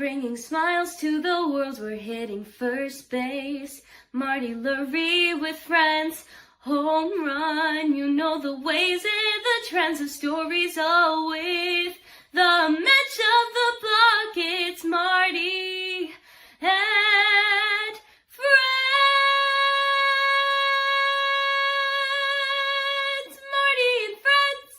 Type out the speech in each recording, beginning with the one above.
bringing smiles to the world. We're hitting first base. Marty Lurie with friends. Home run, you know the ways and the trends of stories all with the match of the block. It's Marty and friends. Marty and friends.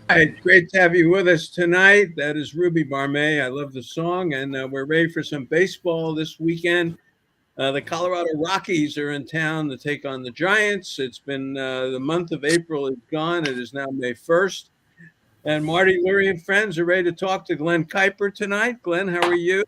Hi, it's great to have you with us tonight. That is Ruby Barmay. I love the song, and we're ready for some baseball this weekend. The Colorado Rockies are in town to take on the Giants. It's been the month of April is gone. It is now May 1st. And Marty Lurie and friends are ready to talk to Glenn Kuiper tonight. Glenn, how are you?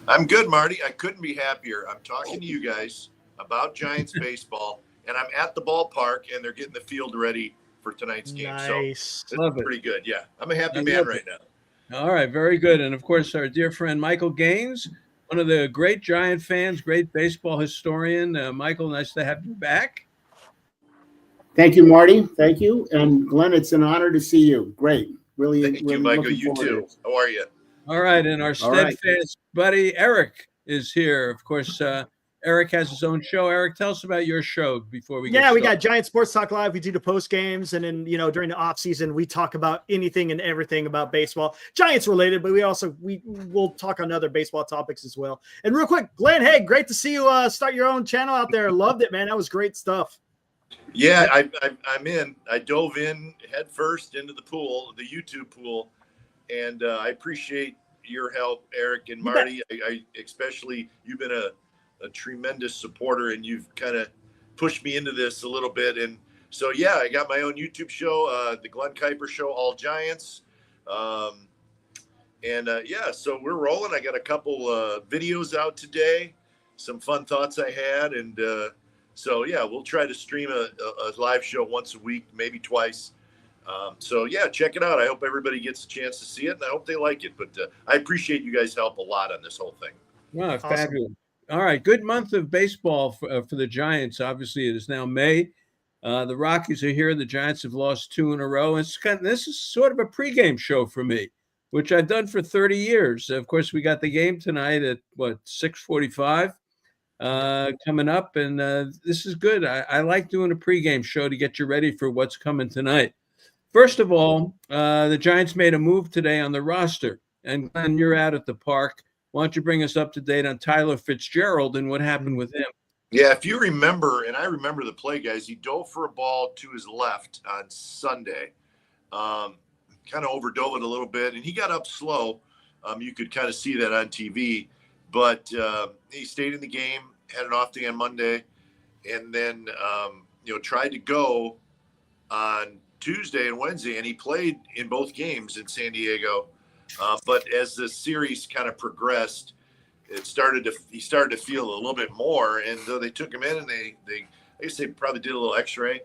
I'm good, Marty. I couldn't be happier. I'm talking to you guys about Giants baseball, and I'm at the ballpark, and they're getting the field ready for tonight's game. Nice. So it's pretty good. Yeah, I'm a happy man right now. All right, very good. And, of course, our dear friend Michael Gaines, one of the great Giant fans, great baseball historian. Michael, nice to have you back. Thank you, Marty. Thank you. And Glenn, it's an honor to see you. Great. Really. Thank you, Michael. You too. How are you? All right. And our steadfast buddy, Eric, is here. Of course, Eric has his own show. Eric, tell us about your show before we get started. We got Giant Sports Talk Live. We do the post games, and then during the off season, we talk about anything and everything about baseball, Giants related. But we'll talk on other baseball topics as well. And real quick, Glenn, hey, great to see you start your own channel out there. Loved it, man. That was great stuff. Yeah, I'm in. I dove in head first into the pool, the YouTube pool, and I appreciate your help, Eric and Marty. I especially, you've been a tremendous supporter, and you've kind of pushed me into this a little bit. And so, yeah, I got my own YouTube show, the Glenn Kuiper Show, All Giants. So we're rolling. I got a couple videos out today, some fun thoughts I had. And so, yeah, we'll try to stream a live show once a week, maybe twice. Check it out. I hope everybody gets a chance to see it, and I hope they like it. But I appreciate you guys' help a lot on this whole thing. Wow, awesome. Fabulous. All right, good month of baseball for the Giants. Obviously, it is now May. The Rockies are here. The Giants have lost 2 in a row. This is sort of a pregame show for me, which I've done for 30 years. Of course, we got the game tonight at, 6:45 coming up, and this is good. I like doing a pregame show to get you ready for what's coming tonight. First of all, the Giants made a move today on the roster, and Glenn, you're out at the park. Why don't you bring us up to date on Tyler Fitzgerald and what happened with him? Yeah, if you remember, and I remember the play, guys, he dove for a ball to his left on Sunday, kind of overdove it a little bit, and he got up slow. You could kind of see that on TV, but he stayed in the game, had an off day on Monday, and then, tried to go on Tuesday and Wednesday, and he played in both games in San Diego. But as the series kind of progressed, he started to feel a little bit more. And so they took him in, and I guess they probably did a little X-ray,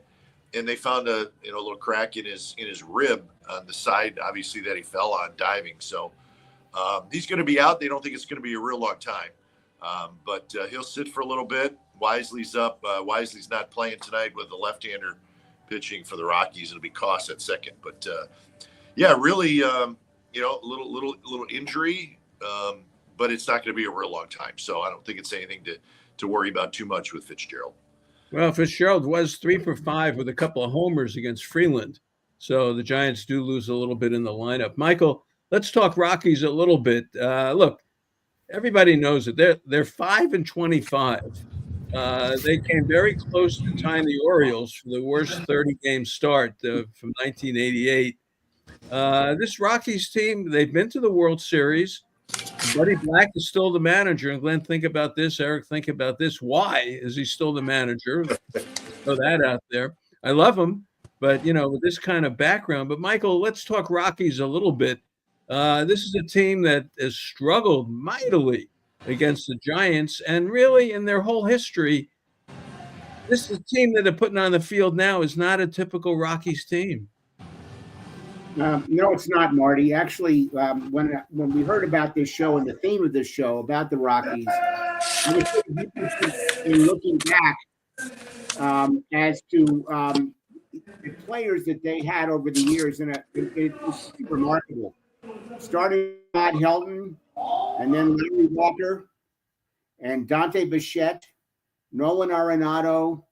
and they found a little crack in his rib on the side, obviously, that he fell on diving. So he's going to be out. They don't think it's going to be a real long time, but he'll sit for a little bit. Wisely's up. Wisely's not playing tonight with the left-hander pitching for the Rockies. It'll be Koss at second, but really. Little injury, but it's not going to be a real long time. So I don't think it's anything to worry about too much with Fitzgerald. Well, Fitzgerald was 3 for 5 with a couple of homers against Freeland. So the Giants do lose a little bit in the lineup. Michael, let's talk Rockies a little bit. Look, everybody knows it. They're 5-25. They came very close to tying the Orioles for the worst 30-game start from 1988. This Rockies team, they've been to the World Series. Buddy Black is still the manager. And Glenn, think about this. Eric, think about this. Why is he still the manager? Throw that out there. I love him, but, with this kind of background. But, Michael, let's talk Rockies a little bit. This is a team that has struggled mightily against the Giants. And really, in their whole history, this is a team that they're putting on the field now is not a typical Rockies team. No, it's not, Marty. Actually, when we heard about this show and the theme of this show about the Rockies, I was in looking back as to the players that they had over the years, and it's remarkable. starting Todd Helton, and then Larry Walker, and Dante Bichette, Nolan Arenado,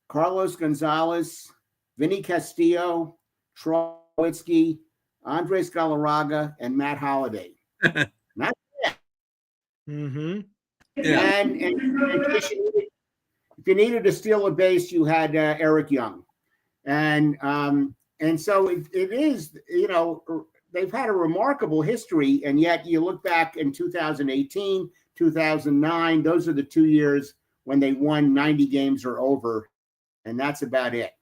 Carlos Gonzalez, Vinny Castillo, Troy Nowitzki, Andres Galarraga, and Matt Holliday. That's it. Mm-hmm. Yeah. And in case if you needed to steal a base, you had Eric Young. And so it is, they've had a remarkable history. And yet you look back in 2018, 2009, those are the 2 years when they won 90 games or over. And that's about it.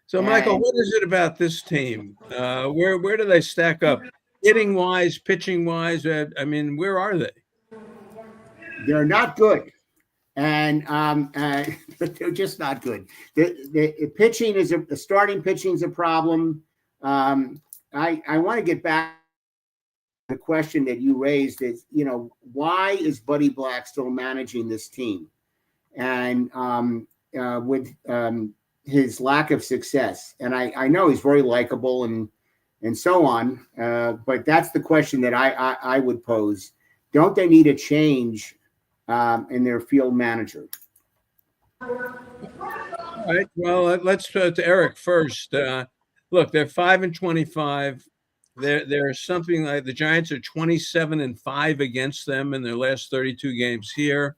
So, Michael, what is it about this team? Where do they stack up? Hitting wise, pitching wise? I mean, where are they? They're not good. And they're just not good. The pitching is the starting pitching is a problem. I want to get back to the question that you raised is, why is Buddy Black still managing this team? And with his lack of success. And I know he's very likable and so on. But that's the question that I would pose. Don't they need a change in their field manager? All right. Well, let's to Eric first. Look, they're 5-25. There's something like the Giants are 27-5 against them in their last 32 games here.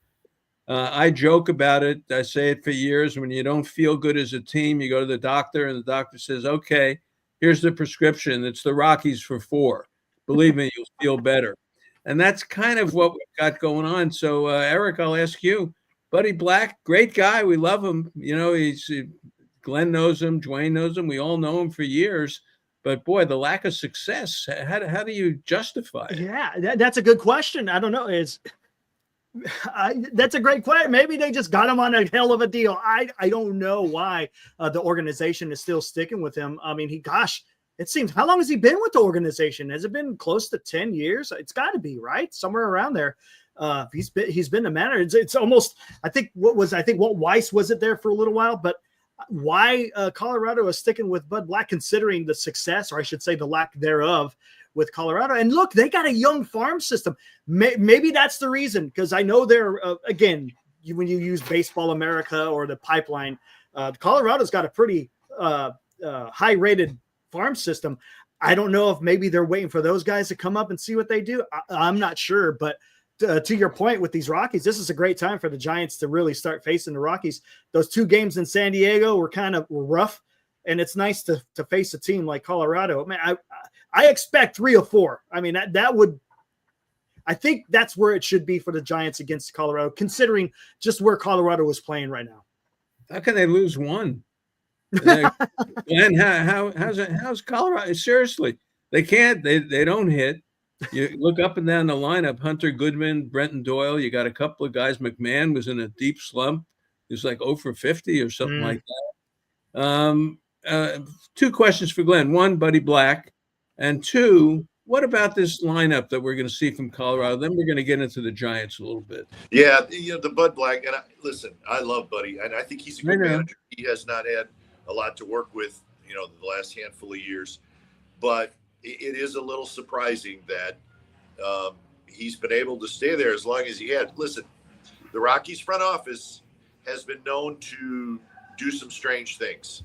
I joke about it. I say it for years. When you don't feel good as a team, you go to the doctor, and the doctor says, "Okay, here's the prescription. It's the Rockies for 4. Believe me, you'll feel better." And that's kind of what we've got going on. So, Eric, I'll ask you. Buddy Black, great guy. We love him. Glenn knows him. Dwayne knows him. We all know him for years. But, boy, the lack of success, how do you justify it? Yeah, that's a good question. I don't know. That's a great question. Maybe they just got him on a hell of a deal. I don't know why the organization is still sticking with him. I mean, it seems, how long has he been with the organization? Has it been close to 10 years? It's got to be, right? Somewhere around there. He's been the manager. It's almost, I think Walt Weiss was it there for a little while, but why Colorado is sticking with Bud Black, considering the success, or I should say the lack thereof, with Colorado. And look, they got a young farm system. Maybe that's the reason, because I know they're, again, when you use Baseball America or the pipeline, Colorado's got a pretty high-rated farm system. I don't know if maybe they're waiting for those guys to come up and see what they do. I'm not sure, but to your point with these Rockies, this is a great time for the Giants to really start facing the Rockies. Those 2 games in San Diego were were rough, and it's nice to face a team like Colorado. Man, I expect 3 or 4. I mean, I think that's where it should be for the Giants against Colorado, considering just where Colorado is playing right now. How can they lose 1? And how's Colorado? Seriously, they can't. They don't hit. You look up and down the lineup: Hunter Goodman, Brenton Doyle. You got a couple of guys. McMahon was in a deep slump. He was like 0 for 50 or something like that. 2 questions for Glenn. 1, Buddy Black, and 2, what about this lineup that we're going to see from Colorado? Then we're going to get into the Giants a little bit. Yeah, the Bud Black, and listen, I love Buddy, and I think he's a good manager. He has not had a lot to work with, the last handful of years, but it is a little surprising that he's been able to stay there as long as he had. Listen, the Rockies front office has been known to do some strange things.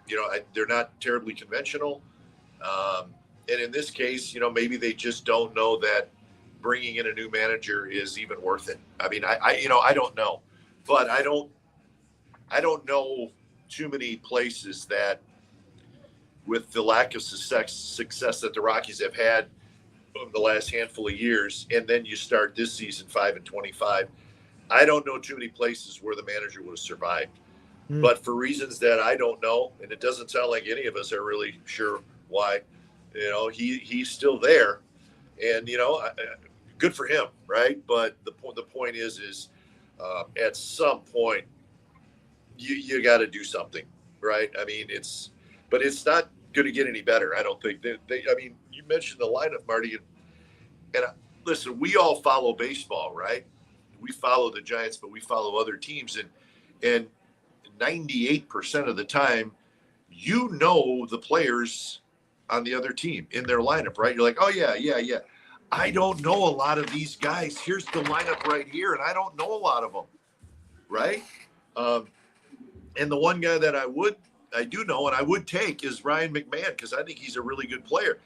They're not terribly conventional. And in this case, maybe they just don't know that bringing in a new manager is even worth it. I mean, I don't know, but I don't know too many places that, with the lack of success that the Rockies have had over the last handful of years, and then you start this season 5-25, I don't know too many places where the manager would have survived. But for reasons that I don't know, and it doesn't sound like any of us are really sure why, he's still there, and good for him, right? But the point is at some point you got to do something, right? I mean, it's not going to get any better. I don't think you mentioned the lineup, Marty, and listen, we all follow baseball, right? We follow the Giants, but we follow other teams, and 98% of the time, the players on the other team in their lineup, right? You're like, oh yeah. I don't know a lot of these guys. Here's the lineup right here, and I don't know a lot of them, right? And the one guy that I do know and I would take is Ryan McMahon, because I think he's a really good player.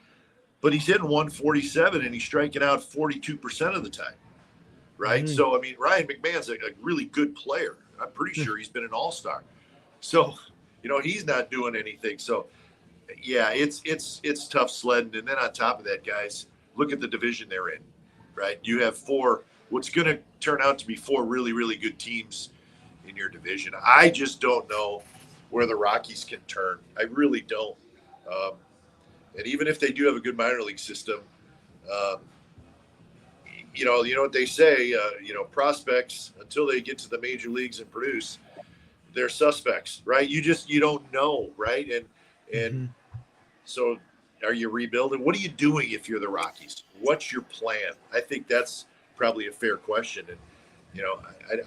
But he's hitting 147 and he's striking out 42% of the time, right? Mm-hmm. So, I mean, Ryan McMahon's a really good player. I'm pretty sure he's been an all-star. So, he's not doing anything. So, yeah, it's tough sledding. And then on top of that, guys, look at the division they're in, right? You have what's going to turn out to be 4 really, really good teams in your division. I just don't know where the Rockies can turn. I really don't. And even if they do have a good minor league system, you know what they say, prospects, until they get to the major leagues and produce, they're suspects, right? You don't know, right? And so are you rebuilding? What are you doing if you're the Rockies? What's your plan? I think that's probably a fair question. And,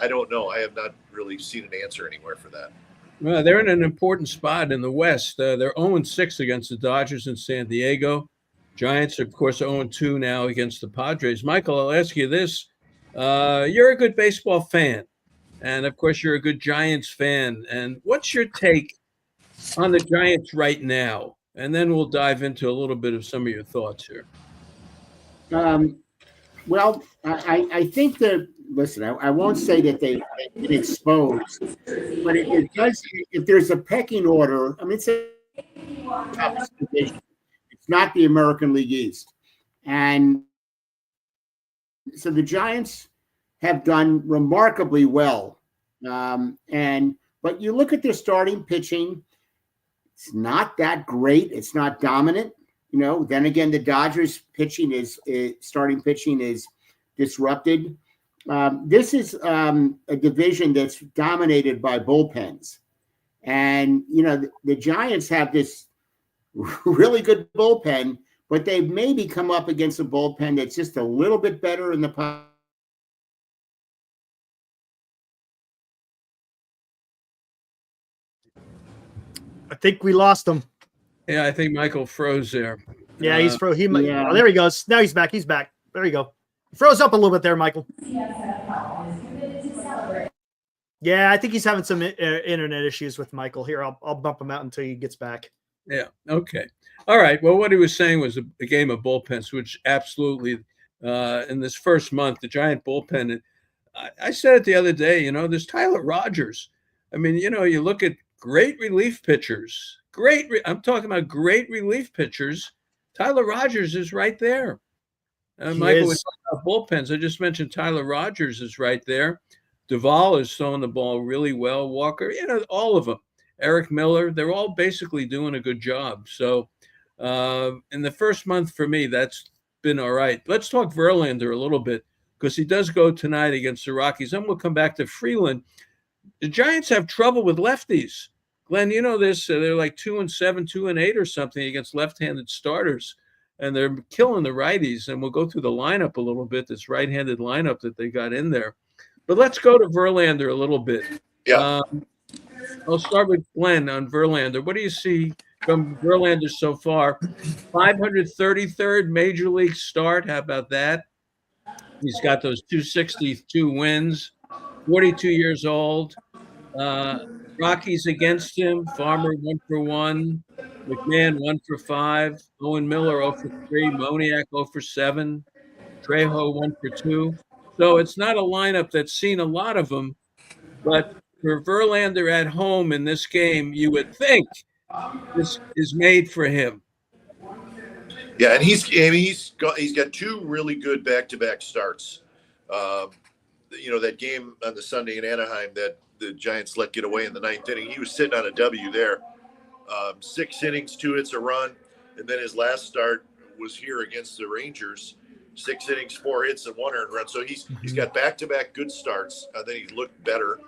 I don't know. I have not really seen an answer anywhere for that. Well, they're in an important spot in the West. They're 0-6 against the Dodgers in San Diego. Giants, of course, are 0-2 now against the Padres. Michael, I'll ask you this. You're a good baseball fan, and, of course, you're a good Giants fan. And what's your take on the Giants right now? And then we'll dive into a little bit of some of your thoughts here. Well, I think that, listen, I won't say that they've been exposed, but it does, if there's a pecking order, I mean, it's a tough division. It's not the American League East. And so the Giants have done remarkably well. But you look at their starting pitching, it's not that great. It's not dominant. Then again, the Dodgers starting pitching is disrupted. This is a division that's dominated by bullpens. And, the Giants have this really good bullpen, but they've maybe come up against a bullpen that's just a little bit better in the I think we lost him. Yeah, I think Michael froze there. Yeah, he's froze. Yeah. Oh, there he goes. Now he's back. He's back. There you go. He froze up a little bit there, Michael. Yeah, I think he's having some internet issues with Michael. Here, I'll bump him out until he gets back. Yeah. Okay. All right. Well, what he was saying was a game of bullpens, which absolutely in this first month, the Giant bullpen. I said it the other day. There's Tyler Rogers. I mean, you look at great relief pitchers. I'm talking about great relief pitchers. Tyler Rogers is right there. Michael was talking about bullpens. I just mentioned Tyler Rogers is right there. Duvall is throwing the ball really well. Walker, all of them. Eric Miller, they're all basically doing a good job. So in the first month for me, that's been all right. Let's talk Verlander a little bit, because he does go tonight against the Rockies. Then we'll come back to Freeland. The Giants have trouble with lefties. Glenn, you know this. They're like 2-7, 2-8 or something against left-handed starters, and they're killing the righties. And we'll go through the lineup a little bit, this right-handed lineup that they got in there. But let's go to Verlander a little bit. Yeah. I'll start with Glenn on Verlander. What do you see from Verlander so far? 533rd major league start. How about that? He's got those 262 wins, 42 years old. Rockies against him. Farmer 1-for-1. McMahon 1-for-5. Owen Miller 0-for-3. Moniak 0-for-7. Trejo 1-for-2. So it's not a lineup that's seen a lot of them, but for Verlander at home in this game, you would think this is made for him. Yeah, and he's got 2 really good back-to-back starts. That game on the Sunday in Anaheim that the Giants let get away in the 9th inning, he was sitting on a W there. 6 innings, 2 hits, a run, and then his last start was here against the Rangers. 6 innings, 4 hits, and 1 earned run. So he's got back-to-back good starts. Then he looked better.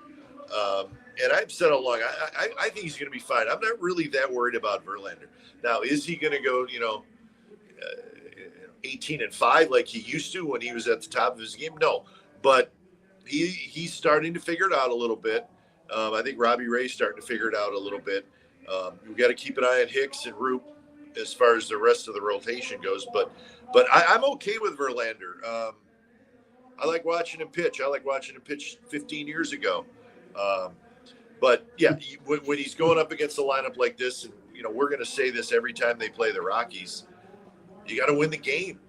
And I've said all along, I think he's going to be fine. I'm not really that worried about Verlander. Now, is he going to go, 18-5 like he used to when he was at the top of his game? No, but he's starting to figure it out a little bit. I think Robbie Ray's starting to figure it out a little bit. We've got to keep an eye on Hicks and Roop. as far as the rest of the rotation goes. But I'm okay with Verlander. I like watching him pitch. I like watching him pitch 15 years ago. But yeah, when he's going up against a lineup like this, and we're going to say this every time they play the Rockies, you got to win the game,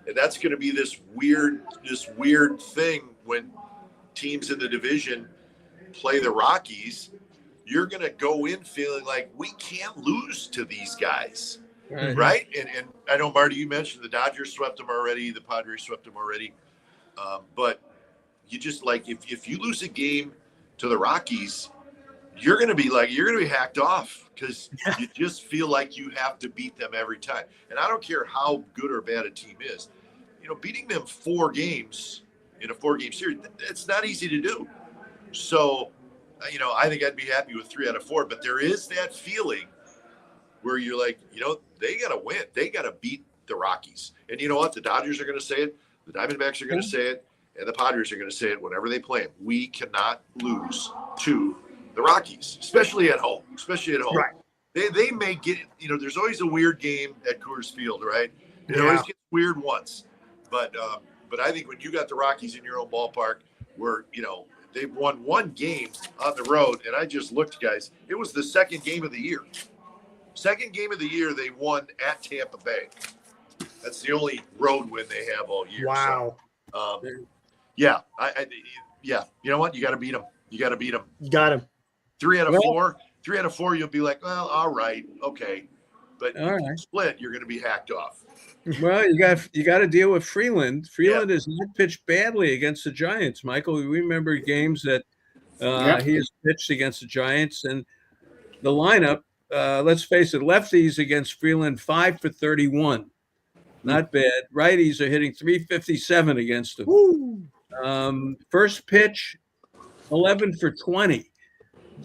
and that's going to be this weird thing when teams in the division play the Rockies. You're going to go in feeling like we can't lose to these guys, right? And I know, Marty, you mentioned the Dodgers swept them already, the Padres swept them already, but you just like if you lose a game to the Rockies, you're going to be hacked off because you just feel like you have to beat them every time. And I don't care how good or bad a team is, beating them 4 games in a 4-game series, it's not easy to do. So, I think I'd be happy with 3 out of 4, but there is that feeling where you're like, they got to win. They got to beat the Rockies. And you know what? The Dodgers are going to say it. The Diamondbacks are going to say it. And the Padres are going to say it whenever they play them. We cannot lose to the Rockies, especially at home. Right. They may get, there's always a weird game at Coors Field, right? It Yeah. always gets weird once. But I think when you got the Rockies in your own ballpark where, they've won 1 game on the road, and I just looked, guys, it was the second game of the year. Second game of the year they won at Tampa Bay. That's the only road win they have all year. Wow. So, yeah, yeah. You know what? You got to beat them. Got him. 3 out of 4. 3 out of 4. You'll be like, well, all right, okay. But All if you split, you're going to be hacked off. Well, you got to deal with Freeland. Freeland has not pitched badly against the Giants, Michael. We remember games that he has pitched against the Giants, and the lineup. Let's face it, lefties against Freeland 5 for 31, not bad. Righties are hitting 357 against him. First pitch, 11 for 20.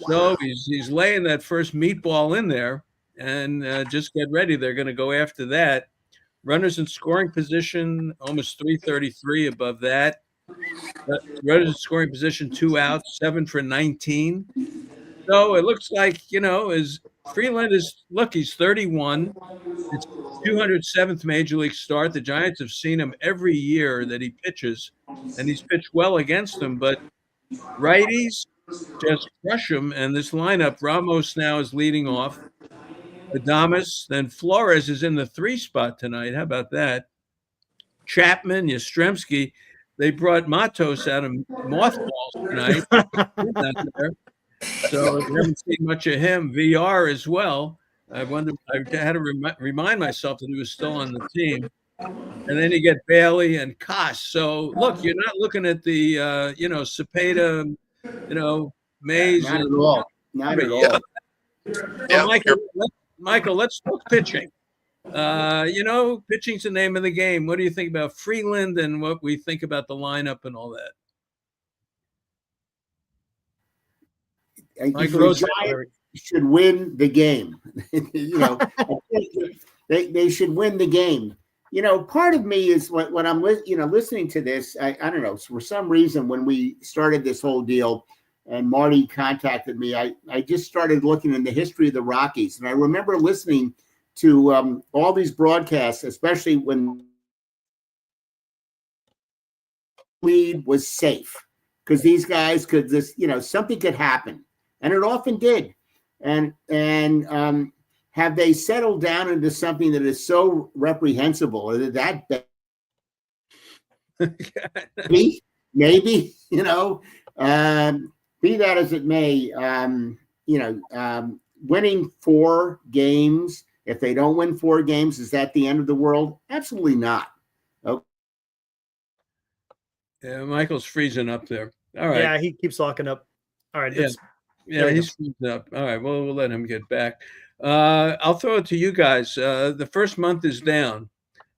So he's laying that first meatball in there, and just get ready. They're going to go after that. Runners in scoring position, almost 333 above that. Runners in scoring position, 2 outs, 7 for 19. So it looks like, as Freeland he's 31. It's 207th major league start. The Giants have seen him every year that he pitches, and he's pitched well against them. But righties just crush him. And this lineup, Ramos now is leading off. Adames, then Flores is in the 3 spot tonight. How about that? Chapman, Yastrzemski. They brought Matos out of mothballs tonight. So we haven't seen much of him. VR as well. I had to remind myself that he was still on the team. And then you get Bailey and Koss. So look, you're not looking at the Cepeda, Mays. Not at all. Not at all. Yeah. Michael, let's talk pitching. Pitching's the name of the game. What do you think about Freeland and what we think about the lineup and all that? Michael, the Giants should win the game. They should win the game. Part of me is when I'm listening to this. I don't know, for some reason when we started this whole deal, and Marty contacted me, I just started looking in the history of the Rockies, and I remember listening to all these broadcasts, especially when lead was safe, because these guys could just, something could happen, and it often did. And have they settled down into something that is so reprehensible, or that bad? Maybe, be that as it may, winning 4 games. If they don't win 4 games, is that the end of the world? Absolutely not. Okay. Yeah, Michael's freezing up there. All right. Yeah, he keeps locking up. All right. Yeah, he's freezing up. All right. Well, we'll let him get back. I'll throw it to you guys. The first month is down,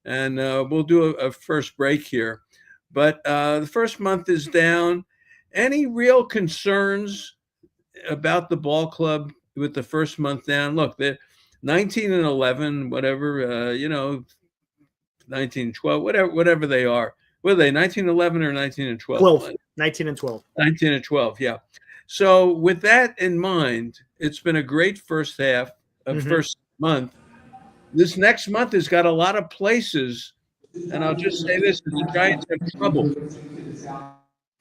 and we'll do a first break here. But the first month is down. Any real concerns about the ball club with the first month down? Look, they're 19-11, whatever, 19-12, whatever they are. What are they, 19-11 or 19-12? 12, 19-12. 19-12, yeah. So with that in mind, it's been a great first half of first month. this next month has got a lot of places, and I'll just say this: that the Giants have trouble,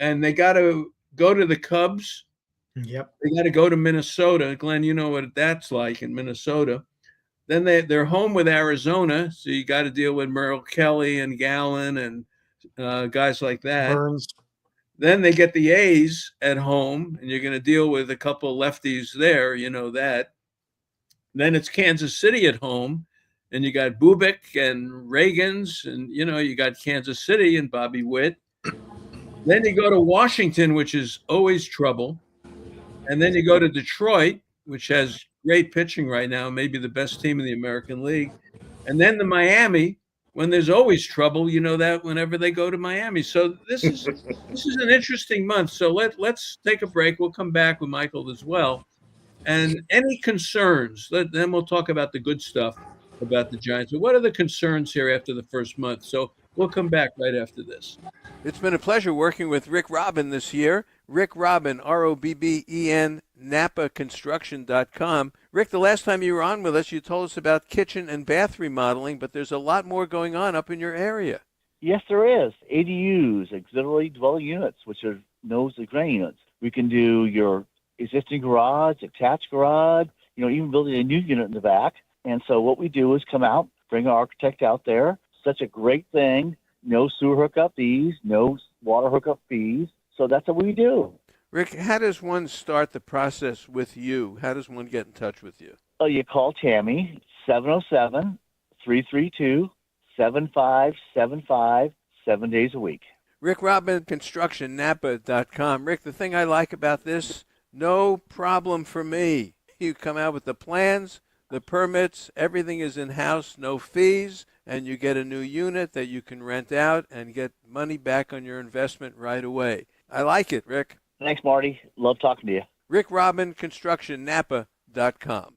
and they got to go to the Cubs. Yep. They got to go to Minnesota. Glenn, you know what that's like in Minnesota. Then they're home with Arizona, so you got to deal with Merrill Kelly and Gallen and guys like that. Burns. Then they get the A's at home, and you're going to deal with a couple of lefties there. You know that. Then it's Kansas City at home, and you got Bubick and Reagans, and you got Kansas City and Bobby Witt. Then you go to Washington, which is always trouble, and then you go to Detroit, which has great pitching right now, maybe the best team in the American League, and then the Miami, when there's always trouble. You know that whenever they go to Miami. So this is an interesting month. So let's take a break. We'll come back with Michael as well. And any concerns, then we'll talk about the good stuff about the Giants. But what are the concerns here after the first month? So we'll come back right after this. It's been a pleasure working with Rick Robin this year. Rick Robin, ROBBEN, NapaConstruction.com. Rick, the last time you were on with us, you told us about kitchen and bath remodeling, but there's a lot more going on up in your area. Yes, there is. ADUs, auxiliary dwelling units, which are nose and granny units. We can do your existing garage, attached garage, even building a new unit in the back. And so what we do is come out, bring our architect out there. Such a great thing. No sewer hookup fees, no water hookup fees. So that's what we do. Rick, how does one start the process with you? How does one get in touch with you? You call Tammy, 707-332-7575, 7 days a week. Rick Robin, ConstructionNapa.com. Rick, the thing I like about this, no problem for me. You come out with the plans, the permits, everything is in-house, no fees, and you get a new unit that you can rent out and get money back on your investment right away. I like it, Rick. Thanks, Marty. Love talking to you. Rick Robin, ConstructionNapa.com.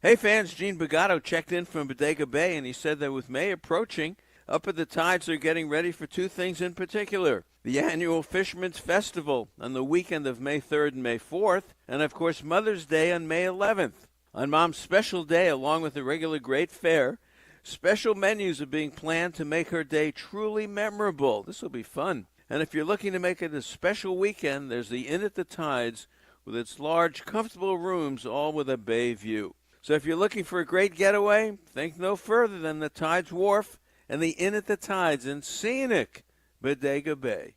Hey, fans, Gene Bagato checked in from Bodega Bay, and he said that with May approaching, up at the Tides they're getting ready for two things in particular. The annual Fisherman's Festival on the weekend of May 3rd and May 4th, and of course Mother's Day on May 11th. On Mom's special day, along with the regular great fare, special menus are being planned to make her day truly memorable. This will be fun. And if you're looking to make it a special weekend, there's the Inn at the Tides with its large, comfortable rooms, all with a bay view. So if you're looking for a great getaway, think no further than the Tides Wharf and the Inn at the Tides in scenic Bodega Bay.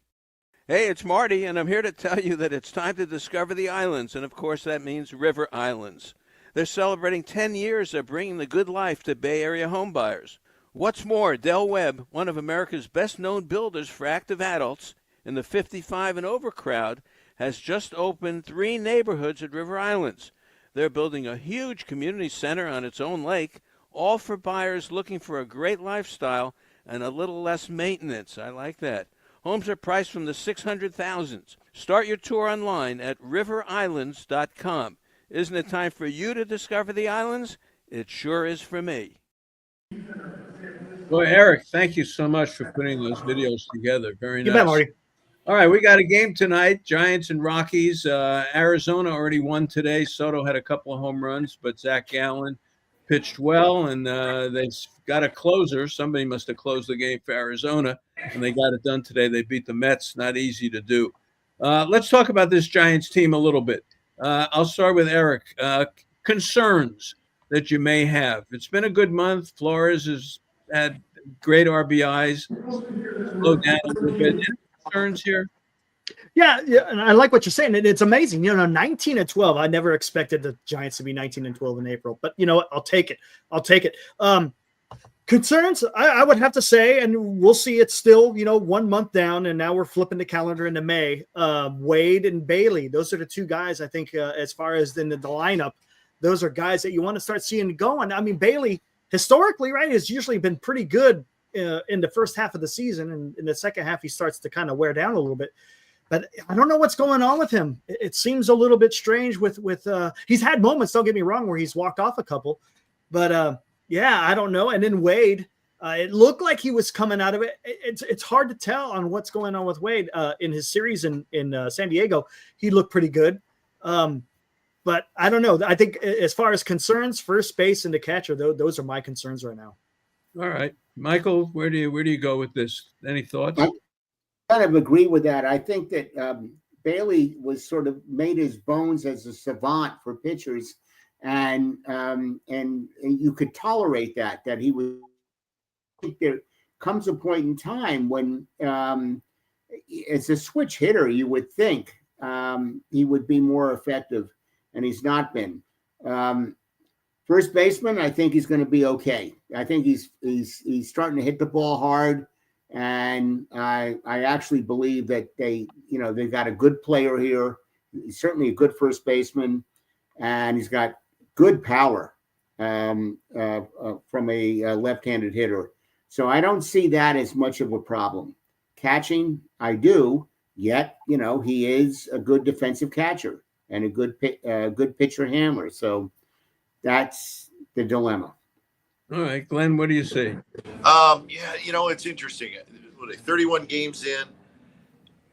Hey, it's Marty, and I'm here to tell you that it's time to discover the islands, and of course that means River Islands. They're celebrating 10 years of bringing the good life to Bay Area homebuyers. What's more, Del Webb, one of America's best-known builders for active adults in the 55 and over crowd, has just opened 3 neighborhoods at River Islands. They're building a huge community center on its own lake, all for buyers looking for a great lifestyle and a little less maintenance. I like that. Homes are priced from the 600,000s. Start your tour online at riverislands.com. Isn't it time for you to discover the islands? It sure is for me. Well, Eric, thank you so much for putting those videos together. Very nice. You bet, Marty. All right, we got a game tonight, Giants and Rockies. Arizona already won today. Soto had a couple of home runs, but Zach Gallen pitched well, and they've got a closer. Somebody must have closed the game for Arizona, and they got it done today. They beat the Mets. Not easy to do. Let's talk about this Giants team a little bit. I'll start with Eric. Concerns that you may have. It's been a good month. Flores has had great RBIs. Slowed down a little bit. Any concerns here? Yeah, and I like what you're saying. It's amazing. 19-12. I never expected the Giants to be 19-12 in April, but you know what? I'll take it. Concerns, I would have to say, and we'll see. It's still 1 month down, and now we're flipping the calendar into May. Wade and Bailey, those are the two guys I think, as far as in the lineup, those are guys that you want to start seeing going. I mean, Bailey historically, right, has usually been pretty good in the first half of the season, and in the second half he starts to kind of wear down a little bit. But I don't know what's going on with him. It seems a little bit strange with he's had moments, don't get me wrong, where he's walked off a couple. But yeah, I don't know. And then Wade, it looked like he was coming out of it. It's hard to tell on what's going on with Wade. In his series in San Diego, he looked pretty good. But But I don't know. I think as far as concerns, first base and the catcher, those are my concerns right now. All right, Michael, where do you go with this? Any thoughts? I kind of agree with that. I think that Bailey was sort of made his bones as a savant for pitchers, and you could tolerate that he was. I think there comes a point in time when, as a switch hitter, you would think he would be more effective, and he's not been. First baseman, I think he's going to be okay. I think he's starting to hit the ball hard, and I actually believe that they've got a good player here. He's certainly a good first baseman, and he's got good power from a left-handed hitter. So I don't see that as much of a problem. Catching, I do. Yet, he is a good defensive catcher and a good pitcher handler. So that's the dilemma. All right, Glenn, what do you say? Yeah, it's interesting. 31 games in,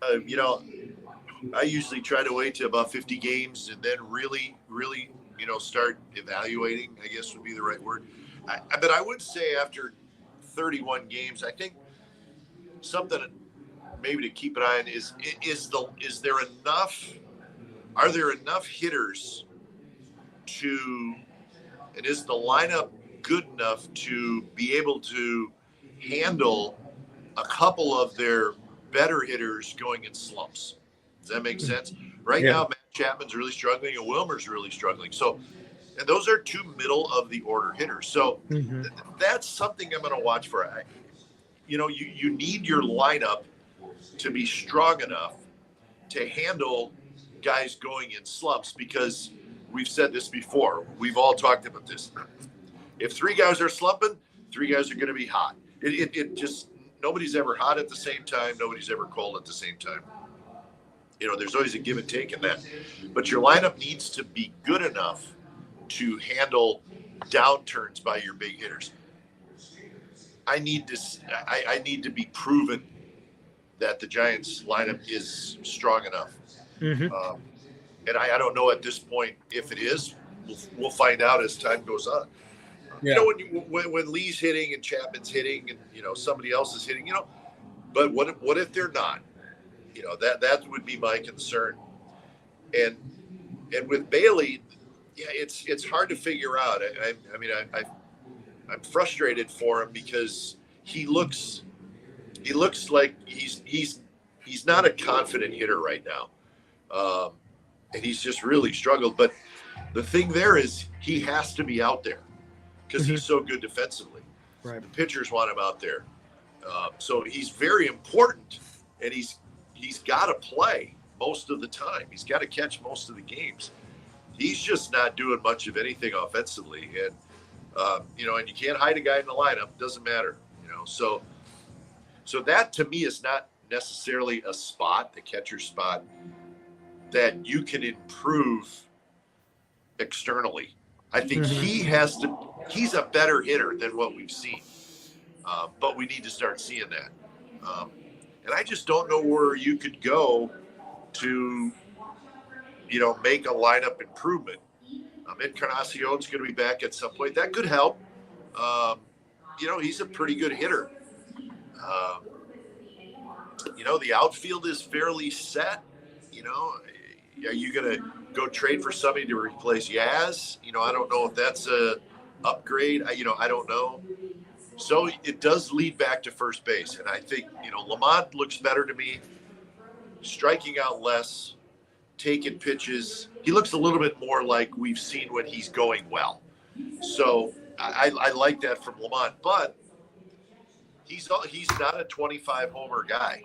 I usually try to wait to about 50 games and then really, start evaluating, I guess would be the right word. But I would say after 31 games, I think something maybe to keep an eye on are there enough hitters and is the lineup good enough to be able to handle a couple of their better hitters going in slumps? Does that make sense? Right now, Matt Chapman's really struggling and Wilmer's really struggling. So, and those are two middle of the order hitters. So that's something I'm going to watch for. You need your lineup to be strong enough to handle guys going in slumps, because we've said this before. We've all talked about this. If three guys are slumping, three guys are going to be hot. It just, nobody's ever hot at the same time. Nobody's ever cold at the same time. There's always a give and take in that. But your lineup needs to be good enough to handle downturns by your big hitters. I need to be proven that the Giants lineup is strong enough. And I don't know at this point if it is. We'll find out as time goes on. Yeah. When Lee's hitting and Chapman's hitting and somebody else is hitting, but what if they're not? That would be my concern. And with Bailey, it's hard to figure out. I'm frustrated for him because he looks like he's not a confident hitter right now. And he's just really struggled. But the thing there is he has to be out there because he's so good defensively. Right. The pitchers want him out there. So he's very important, and he's got to play most of the time. He's got to catch most of the games. He's just not doing much of anything offensively. And, and you can't hide a guy in the lineup. It doesn't matter, So that to me is not necessarily a spot, the catcher spot, that you can improve externally. I think he's a better hitter than what we've seen. But we need to start seeing that. And I just don't know where you could go to, make a lineup improvement. Encarnacion's going to be back at some point. That could help. He's a pretty good hitter. The outfield is fairly set. Are you going to go trade for somebody to replace Yaz? I don't know if that's a upgrade. I don't know. So it does lead back to first base. And I think, Lamont looks better to me, striking out less, taking pitches. He looks a little bit more like we've seen when he's going well. So I like that from Lamont, but he's not a 25 homer guy.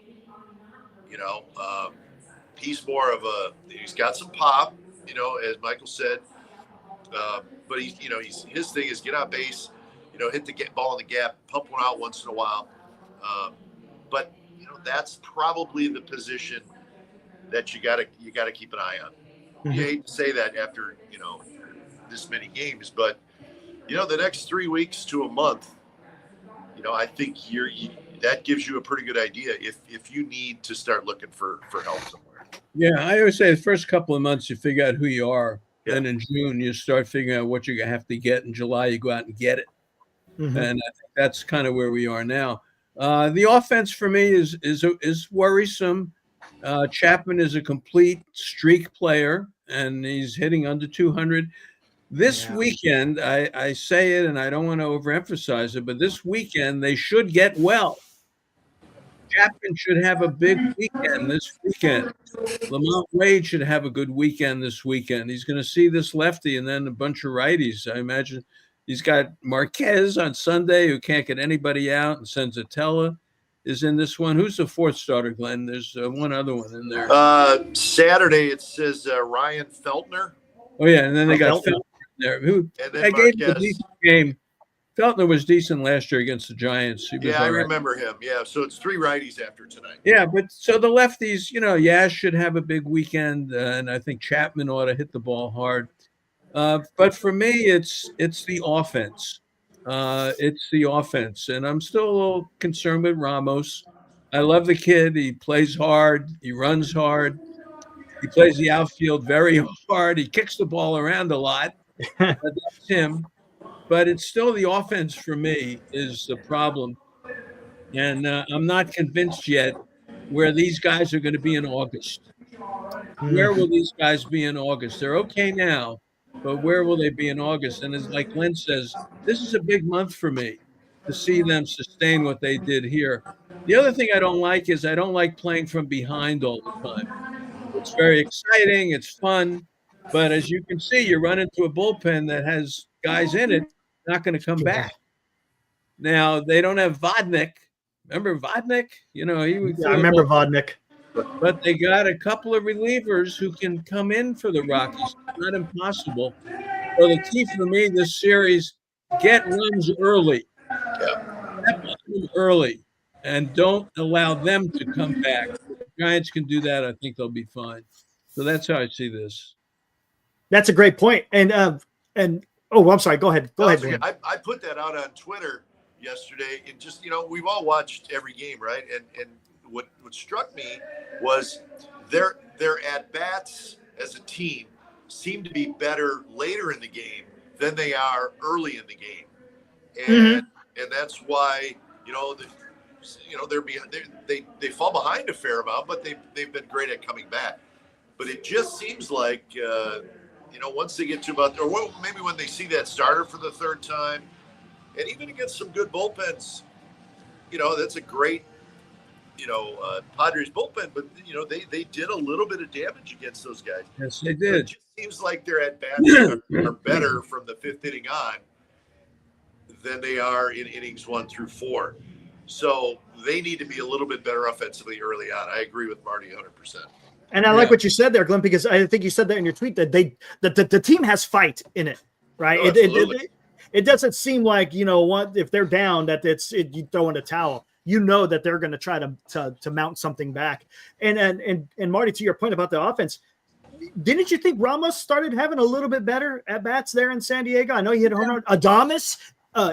He's more of he's got some pop, as Michael said, but his thing is get on base, hit the ball in the gap, pump one out once in a while. But that's probably the position that you gotta keep an eye on. You hate to say that after this many games, but the next 3 weeks to a month, I think that gives you a pretty good idea if you need to start looking for help somewhere. Yeah, I always say the first couple of months you figure out who you are, Yeah. Then in June, you start figuring out what you have to get. In July, you go out and get it. Mhm. And I think that's kind of where we are now. The offense for me is worrisome. Chapman is a complete streak player, and he's hitting under 200. This Yeah. weekend, I say it, and I don't want to overemphasize it, but this weekend they should get well. Chapman should have a big weekend this weekend. Lamont Wade should have a good weekend this weekend. He's going to see this lefty and then a bunch of righties. I imagine he's got Marquez on Sunday, who can't get anybody out, and Senzatella is in this one. Who's the fourth starter, Glenn? There's one other one in there. Saturday, it says Ryan Feltner. Oh, yeah, and then they got Feltner. Feltner there. Who And then I gave him a Marquez. decent game. Feltner was decent last year against the Giants. He was Yeah, I all right. remember him. Yeah, so it's 3 righties after tonight. Yeah, but so the lefties, Yash should have a big weekend, and I think Chapman ought to hit the ball hard. But for me, it's the offense. It's the offense, and I'm still a little concerned with Ramos. I love the kid. He plays hard. He runs hard. He plays the outfield very hard. He kicks the ball around a lot. That's him. But it's still the offense for me is the problem. And I'm not convinced yet where these guys are going to be in August. Where will these guys be in August? They're okay now, but where will they be in August? And as like Glenn says, this is a big month for me to see them sustain what they did here. The other thing I don't like is I don't like playing from behind all the time. It's very exciting. It's fun. But as you can see, you run into a bullpen that has guys in it, not going to come back. Now, they don't have Vodnik. Remember Vodnik? He would. Yeah, I remember Vodnik. But they got a couple of relievers who can come in for the Rockies. It's not impossible. So the key for me this series, get runs early. Get them early. And don't allow them to come back. If the Giants can do that, I think they'll be fine. So that's how I see this. That's a great point. And I'm sorry. Go ahead. Go ahead. Glenn. I put that out on Twitter yesterday, and just we've all watched every game, right? And what struck me was their at bats as a team seem to be better later in the game than they are early in the game, and that's why they fall behind a fair amount, but they've been great at coming back. But it just seems like once they get to maybe when they see that starter for the third time, and even against some good bullpens, that's a great, Padres bullpen, but they did a little bit of damage against those guys. Yes, they did. It just seems like their at bats are better from the 5th inning on than they are in innings 1 through 4. So they need to be a little bit better offensively early on. I agree with Marty 100%. And I like what you said there, Glenn, because I think you said that in your tweet that the team has fight in it, right? Oh, it doesn't seem like if they're down that you throw in a towel. That they're going to try to mount something back. And Marty, to your point about the offense, didn't you think Ramos started having a little bit better at bats there in San Diego? I know he hit a home run. Adames,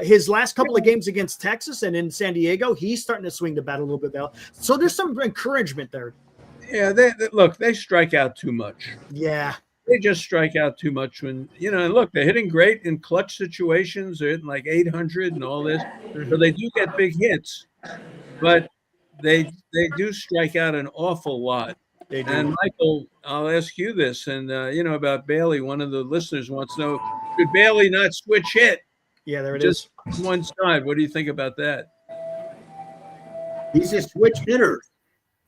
his last couple of games against Texas and in San Diego, he's starting to swing the bat a little bit better. So there's some encouragement there. Yeah, they strike out too much. Yeah. They just strike out too much when, look, they're hitting great in clutch situations. They're hitting like 800 and all this. So they do get big hits, but they do strike out an awful lot. They do. And Michael, I'll ask you this, and about Bailey. One of the listeners wants to know, should Bailey not switch hit? Yeah, there it is. Just one side. What do you think about that? He's a switch hitter.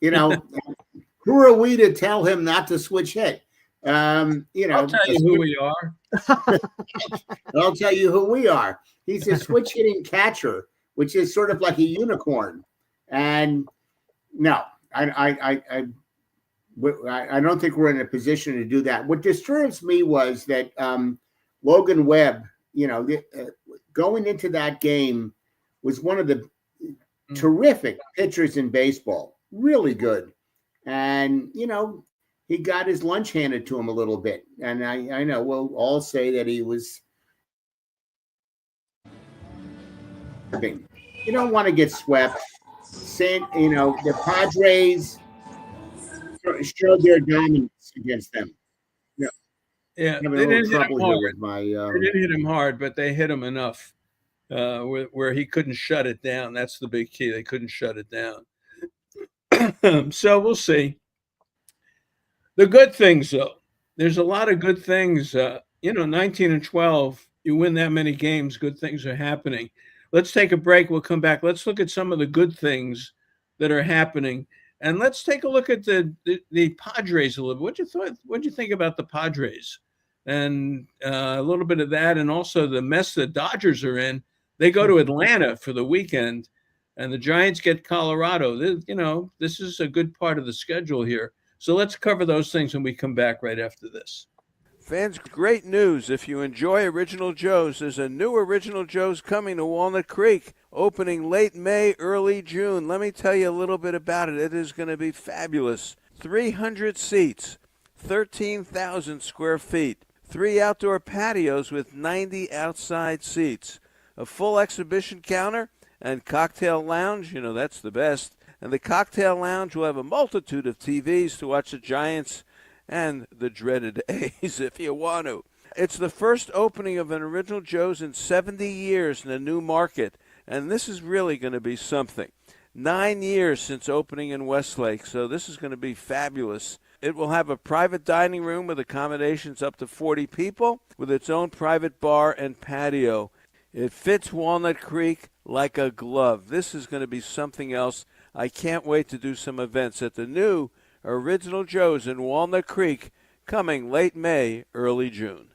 Who are we to tell him not to switch hit? I'll tell you who we are. I'll tell you who we are. He's a switch hitting catcher, which is sort of like a unicorn. And no, I don't think we're in a position to do that. What disturbs me was that Logan Webb, going into that game, was one of the terrific pitchers in baseball. Really good. And, he got his lunch handed to him a little bit. And I know we'll all say that he was. You don't want to get swept. The Padres showed their dominance against them. Yeah, Having they a little didn't hit him trouble here hard. with my. They didn't hit him hard, but they hit him enough where he couldn't shut it down. That's the big key. They couldn't shut it down. So we'll see. The good things, though, there's a lot of good things. 19 and 12, you win that many games, good things are happening. Let's take a break. We'll come back. Let's look at some of the good things that are happening. And let's take a look at the Padres a little bit. What'd you think about the Padres? And a little bit of that, and also the mess the Dodgers are in. They go to Atlanta for the weekend, and the Giants get Colorado. This is a good part of the schedule here. So let's cover those things when we come back right after this. Fans, great news. If you enjoy Original Joe's, there's a new Original Joe's coming to Walnut Creek, opening late May, early June. Let me tell you a little bit about it. It is going to be fabulous. 300 seats, 13,000 square feet, 3 outdoor patios with 90 outside seats, a full exhibition counter and cocktail lounge. That's the best. And the cocktail lounge will have a multitude of TVs to watch the Giants and the dreaded A's if you want to. It's the first opening of an Original Joe's in 70 years in a new market, and this is really going to be something. 9 years since opening in Westlake, so this is going to be fabulous. It will have a private dining room with accommodations up to 40 people, with its own private bar and patio. It fits Walnut Creek like a glove. This is going to be something else. I can't wait to do some events at the new Original Joe's in Walnut Creek, coming late May, early June.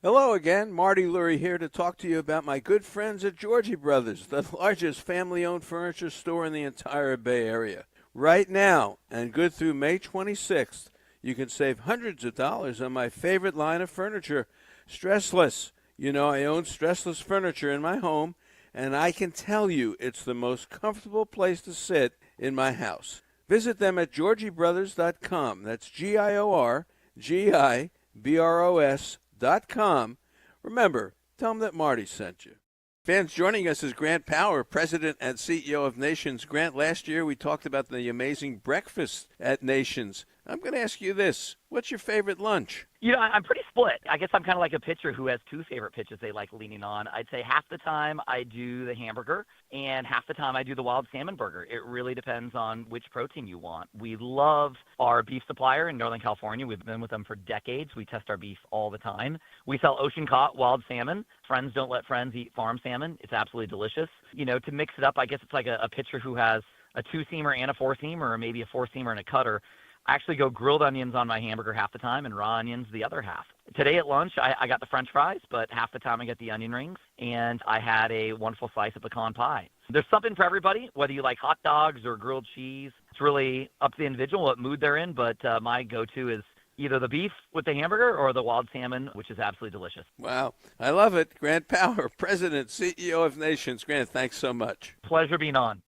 Hello again, Marty Lurie here to talk to you about my good friends at Georgie Brothers, the largest family-owned furniture store in the entire Bay Area. Right now, and good through May 26th, you can save hundreds of dollars on my favorite line of furniture, Stressless. I own Stressless furniture in my home, and I can tell you it's the most comfortable place to sit in my house. Visit them at GeorgieBrothers.com. That's GIORGIBROS.com. Remember, tell them that Marty sent you. Fans, joining us is Grant Power, President and CEO of Nations. Grant, last year we talked about the amazing breakfast at Nations. I'm going to ask you this. What's your favorite lunch? I'm pretty split. I guess I'm kind of like a pitcher who has 2 favorite pitches they like leaning on. I'd say half the time I do the hamburger and half the time I do the wild salmon burger. It really depends on which protein you want. We love our beef supplier in Northern California. We've been with them for decades. We test our beef all the time. We sell ocean caught wild salmon. Friends don't let friends eat farm salmon. It's absolutely delicious. To mix it up, I guess it's like a pitcher who has a 2-seamer and a 4-seamer, or maybe a 4-seamer and a cutter. I actually go grilled onions on my hamburger half the time and raw onions the other half. Today at lunch, I got the French fries, but half the time I get the onion rings, and I had a wonderful slice of pecan pie. There's something for everybody, whether you like hot dogs or grilled cheese. It's really up to the individual what mood they're in, but my go-to is either the beef with the hamburger or the wild salmon, which is absolutely delicious. Wow, I love it. Grant Power, President, CEO of Nations. Grant, thanks so much. Pleasure being on.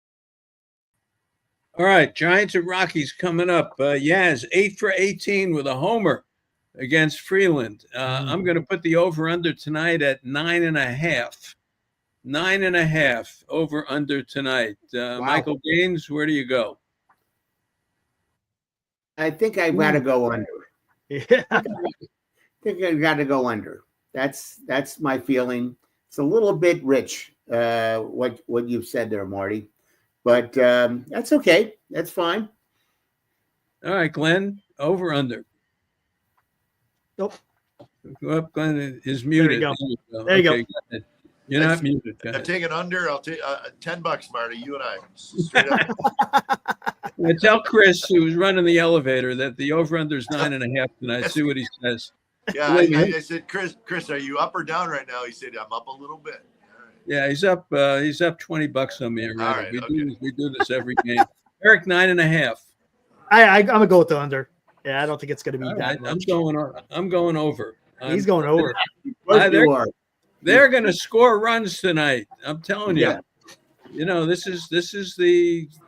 All right, Giants and Rockies coming up. Yaz, 8 for 18 with a homer against Freeland. I'm going to put the over-under tonight at 9.5. 9.5 over-under tonight. Wow. Michael Gaines, where do you go? I think I've got to go under. Yeah. I think I've got to go under. That's my feeling. It's a little bit rich, what you've said there, Marty. But that's okay. That's fine. All right, Glenn, over under. Nope. Go up, Glenn is muted. There you go. There you go. Go ahead. You're not muted. Go I'm ahead. taking under. I'll take $10, Marty. You and I. Straight up. I tell Chris, who's running the elevator, that the over under is 9.5 tonight. See what he says. Yeah, I said, Chris, are you up or down right now? He said, I'm up a little bit. All right. Yeah, he's up $20 on me already. All right, We do this every game. Eric, 9.5. I'm gonna go with the under. Yeah, I don't think it's gonna be that I'm much. I'm going over. He's going over. They're going to score runs tonight. I'm telling you. Yeah. This is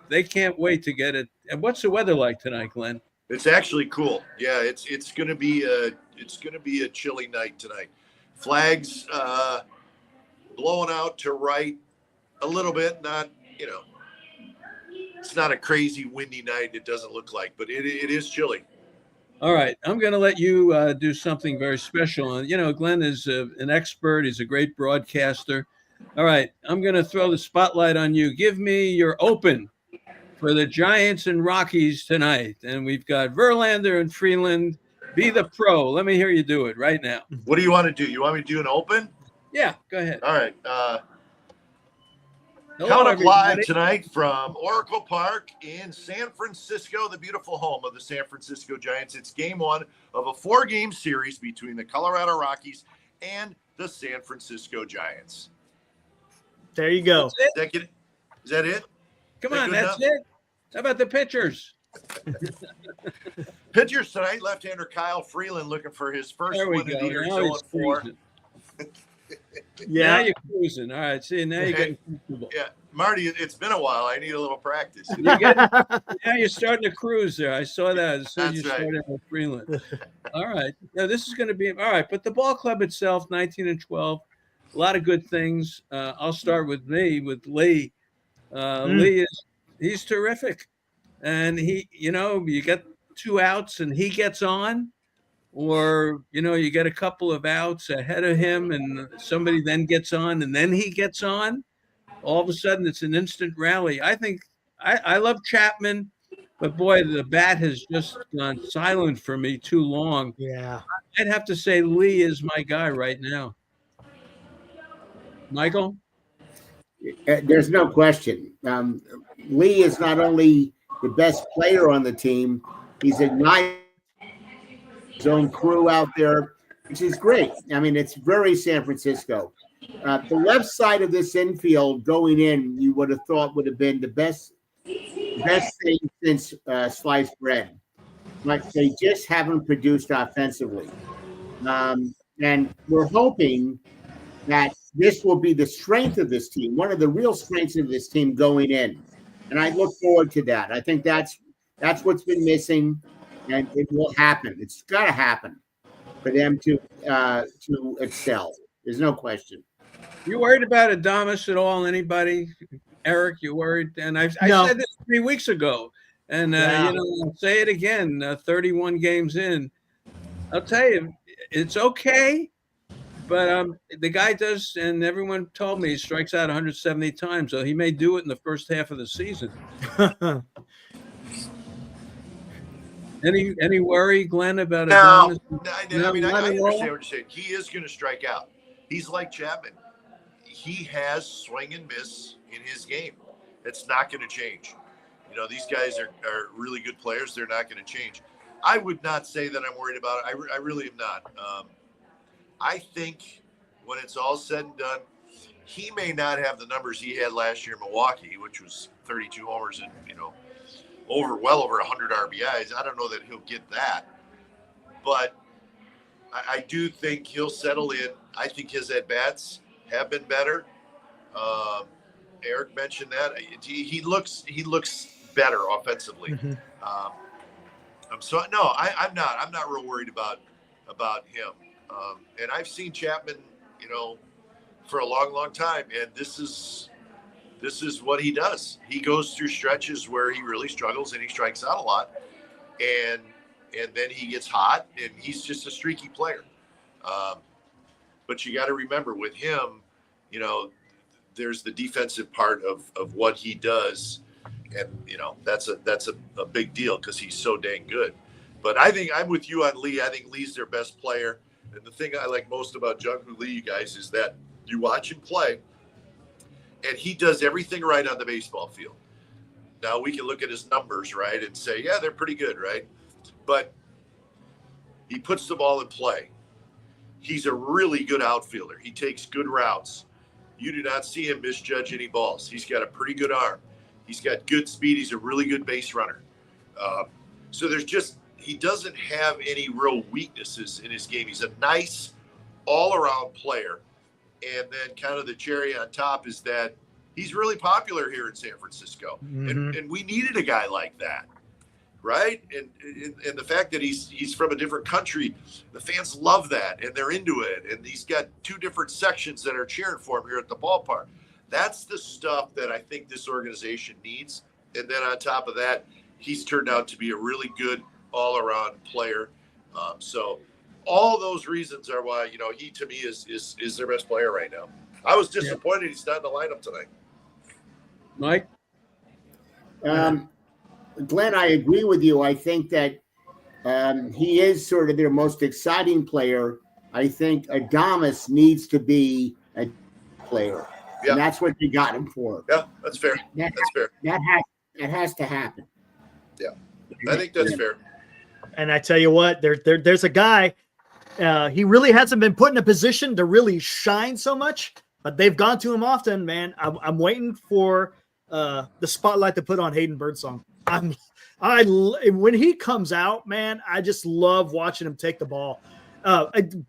they can't wait to get it. And what's the weather like tonight, Glenn? It's actually cool. Yeah, it's gonna be a chilly night tonight. Flags blowing out to right a little bit. Not it's not a crazy windy night. It doesn't look like, but it is chilly. All right, I'm going to let you do something very special. And, Glenn is an expert. He's a great broadcaster. All right, I'm going to throw the spotlight on you. Give me your open for the Giants and Rockies tonight. And we've got Verlander and Freeland. Be the pro. Let me hear you do it right now. What do you want to do? You want me to do an open? Yeah, go ahead. All right. Hello, Coming up live everybody. tonight from Oracle Park in San Francisco, the beautiful home of the San Francisco Giants. It's game one of a 4-game series between the Colorado Rockies and the San Francisco Giants. There you go. Is that it? Come Is that on, good that's enough? it. How about the pitchers? Pitchers tonight, left-hander Kyle Freeland looking for his first There we win of go. the year. Now He's he's 0-4. cruising. Now Yeah. you're cruising. All right, see, now you're getting comfortable. Yeah, Marty, it's been a while. I need a little practice. Now you're starting to cruise there. I saw that as soon as you That's right. started with Freeland. All right. Now this is going to be all right. But the ball club itself, 19-12, a lot of good things. I'll start with Lee. Lee he's terrific, and you get 2 outs and he gets on, or you get a couple of outs ahead of him and somebody then gets on and then he gets on. All of a sudden, it's an instant rally. I think I love Chapman, but boy, the bat has just gone silent for me too long. Yeah. I'd have to say Lee is my guy right now. Michael? There's no question. Lee is not only the best player on the team, he's ignited his own crew out there, which is great. I mean, it's very San Francisco. The left side of this infield going in, you would have thought would have been the best thing since sliced bread. But they just haven't produced offensively. And we're hoping that this will be the strength of this team, one of the real strengths of this team going in. And I look forward to that. I think that's what's been missing, and it will happen. It's got to happen for them to excel. There's no question. You worried about Adames at all? Anybody? Eric, you worried? And I said this 3 weeks ago, and I'll say it again. 31 games in, I'll tell you, it's okay. But the guy does, and everyone told me he strikes out 170 times, so he may do it in the first half of the season. Any worry, Glenn, about No, Adames? I mean, I not at understand all? what you're saying. He is going to strike out. He's like Chapman. He has swing and miss in his game. It's not going to change. These guys are really good players. They're not going to change. I would not say that I'm worried about it. I really am not. I think when it's all said and done, he may not have the numbers he had last year in Milwaukee, which was 32 homers and, well over 100 RBIs. I don't know that he'll get that. But I do think he'll settle in. I think his at-bats have been better. Eric mentioned that. He looks better offensively. Mm-hmm. I'm not real worried about him. And I've seen Chapman, for a long, long time, and this is what he does. He goes through stretches where he really struggles and he strikes out a lot, and then he gets hot, and he's just a streaky player. But you got to remember, with him, there's the defensive part of what he does, and that's a big deal because he's so dang good. But I think I'm with you on Lee. I think Lee's their best player. And the thing I like most about Jung-Hoo Lee, you guys, is that you watch him play, and he does everything right on the baseball field. Now, we can look at his numbers, right, and say, yeah, they're pretty good, right? But he puts the ball in play. He's a really good outfielder. He takes good routes. You do not see him misjudge any balls. He's got a pretty good arm. He's got good speed. He's a really good base runner. So he doesn't have any real weaknesses in his game. He's a nice all-around player. And then kind of the cherry on top is that he's really popular here in San Francisco. Mm-hmm. And we needed a guy like that, right? And the fact that he's from a different country, the fans love that, and they're into it. And he's got 2 different sections that are cheering for him here at the ballpark. That's the stuff that I think this organization needs. And then on top of that, he's turned out to be a really good all-around player. So all those reasons are why, he to me is their best player right now. I was disappointed he's not in the lineup tonight. Mike? Glenn, I agree with you. I think that he is sort of their most exciting player. I think Adames needs to be a player, and that's what they got him for. Yeah, that's fair. That's fair. That has to happen. Yeah, I think that's fair. And I tell you what, there's a guy. He really hasn't been put in a position to really shine so much, but they've gone to him often. Man, I'm waiting for the spotlight to put on Hayden Birdsong. When he comes out, man, I just love watching him take the ball.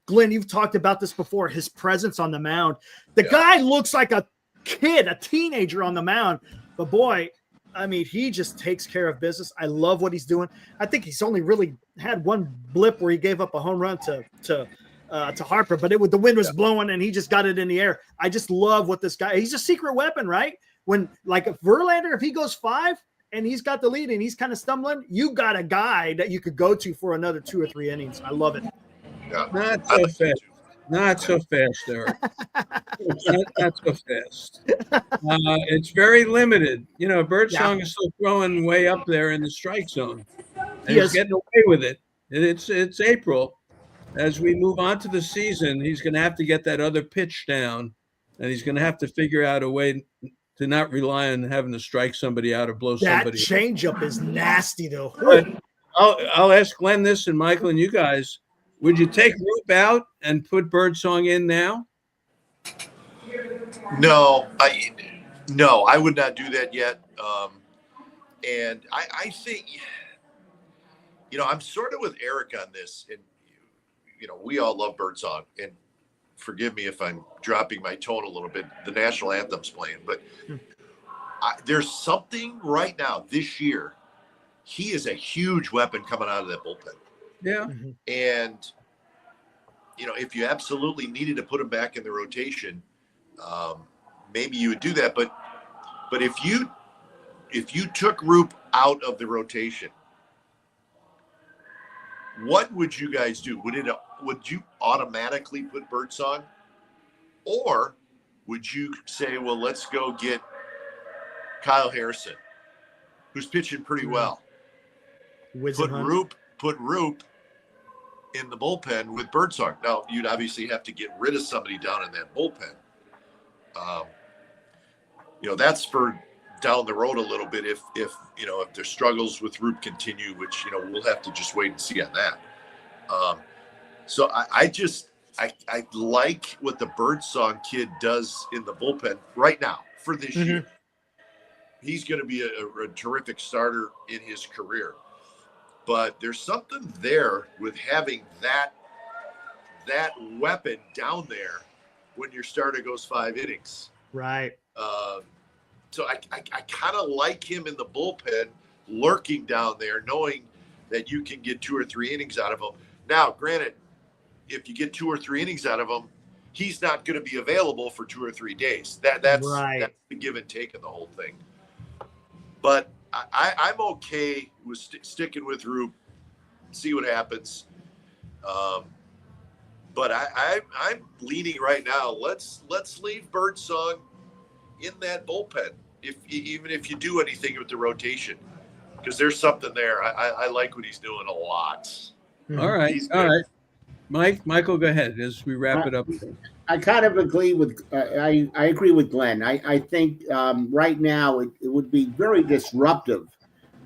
Glenn, you've talked about this before. His presence on the mound. The guy looks like a kid, a teenager on the mound. But boy, I mean, he just takes care of business. I love what he's doing. I think he's only really had one blip where he gave up a home run to Harper, but the wind was blowing and he just got it in the air. I just love what this guy. He's a secret weapon, right? When like if Verlander, if he goes 5 and he's got the lead and he's kind of stumbling, you got a guy that you could go to for another 2 or 3 innings. I love it. Yeah. Not so fast. Not so fast, Eric. not so fast. It's very limited. Birdsong is still throwing way up there in the strike zone. And he's getting away with it. It's April. As we move on to the season, he's going to have to get that other pitch down, and he's going to have to figure out a way to not rely on having to strike somebody out or blow somebody. That changeup is nasty, though. I'll ask Glenn this and Michael and you guys. Would you take Roop out and put Birdsong in now? No, I would not do that yet. And I think, I'm sort of with Eric on this. And, we all love Birdsong. And forgive me if I'm dropping my tone a little bit. The national anthem's playing. But there's something right now this year. He is a huge weapon coming out of that bullpen. Yeah. And, if you absolutely needed to put him back in the rotation, maybe you would do that. But if you took Roop out of the rotation, what would you guys do? Would you automatically put Birdsong? Or would you say, well, let's go get Kyle Harrison, who's pitching pretty well? Put Roop in the bullpen with Birdsong. Now, you'd obviously have to get rid of somebody down in that bullpen. That's for down the road a little bit if their struggles with Roop continue, which, we'll have to just wait and see on that. So I like what the Birdsong kid does in the bullpen right now for this year. He's going to be a terrific starter in his career. But there's something there with having that weapon down there when your starter goes 5 innings. Right. So I kind of like him in the bullpen, lurking down there, knowing that you can get 2 or 3 innings out of him. Now, granted, if you get 2 or 3 innings out of him, he's not going to be available for 2 or 3 days. That's the give and take of the whole thing. But I'm okay with sticking with Roop, see what happens. But I'm leaning right now. Let's leave Birdsong in that bullpen, even if you do anything with the rotation, because there's something there. I like what he's doing a lot. All right, Michael, go ahead as we wrap it up. I kind of agree with. I agree with Glenn. I think right now it would be very disruptive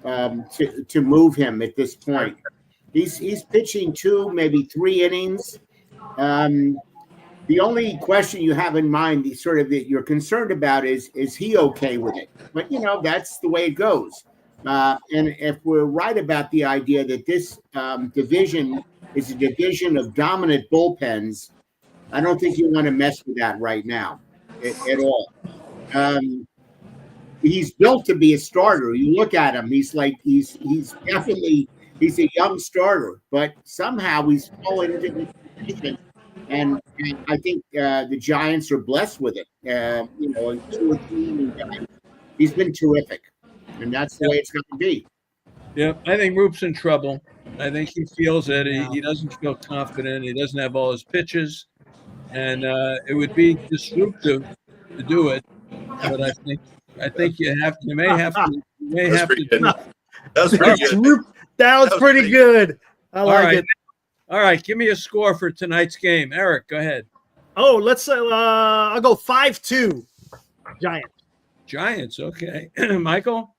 to move him at this point. He's pitching 2, maybe 3 innings. The only question you have in mind, that you're concerned about, is he okay with it? But that's the way it goes. And if we're right about the idea that this division is a division of dominant bullpens, I don't think you want to mess with that right now at all. He's built to be a starter. You look at him; he's definitely a young starter, but somehow he's fallen into this position. And I think the Giants are blessed with it. 2 or 3 innings, he's been terrific, and that's the way it's going to be. Yeah, I think Roop's in trouble. I think he feels it. He doesn't feel confident. He doesn't have all his pitches, and it would be disruptive to do it. But I think you may have to. You may That's have pretty to. good. That was pretty good. That was pretty good. I like it. All right, give me a score for tonight's game, Eric. Go ahead. Oh, let's. I'll go 5-2. Giants. Giants. Okay, Michael.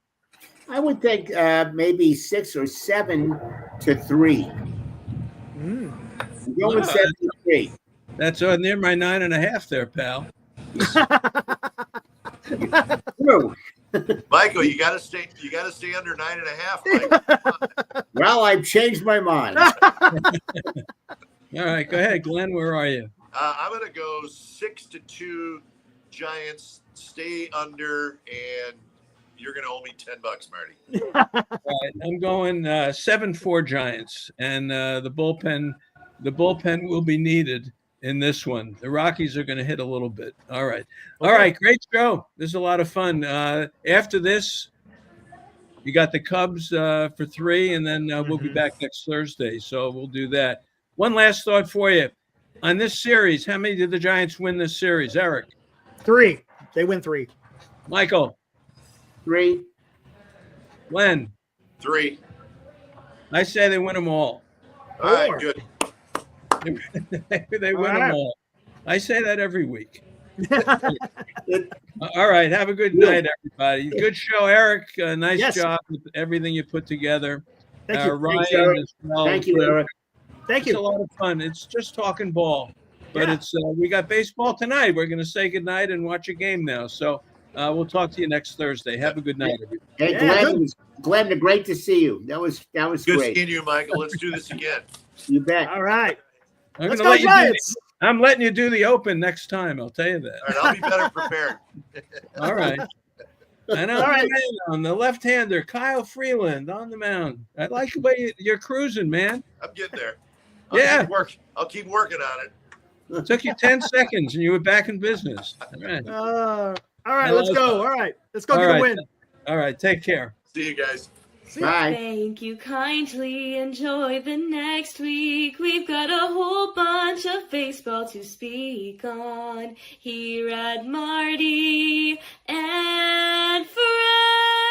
I would think maybe 6 or 7-3. I'm going 7-3. That's near my 9.5 there, pal. True. Michael, you gotta stay under 9.5. Michael. Well, I've changed my mind. All right, go ahead, Glenn. Where are you? I'm gonna go 6-2 Giants. Stay under, and you're gonna owe me $10, Marty. All right, I'm going 7-4 Giants, and the bullpen will be needed in this one. The Rockies are going to hit a little bit. All right. All right. Great show. This is a lot of fun. After this, you got the Cubs for 3, and then we'll be back next Thursday. So we'll do that. One last thought for you. On this series, how many did the Giants win this series, Eric? 3. They win 3. Michael? 3. Glenn? 3. I say they win them all. All right, good. They win them all. I say that every week. All right. Have a good night, everybody. Good show, Eric. Nice job with everything you put together. Thank you. Ryan as well. Thank you, Eric. Thank It's a lot of fun. It's just talking ball. But it's we got baseball tonight. We're going to say good night and watch a game now. So we'll talk to you next Thursday. Have a good night, everybody. Hey, Glenn, great to see you. That was Good great. seeing you, Michael. Let's do this again. You bet. All right. Let's go, Giants. I'm letting you do the open next time. I'll tell you that. All right, I'll be better prepared. All right. And on the left-hander, Kyle Freeland on the mound. I like the way you're cruising, man. I'm getting there. I'll keep working on it. It took you 10 seconds, and you were back in business. All right. All right, let's go. All right, let's go get a win. All right, take care. See you guys. Bye. Thank you kindly. Enjoy the next week. We've got a whole bunch of baseball to speak on here at Marty and Friends.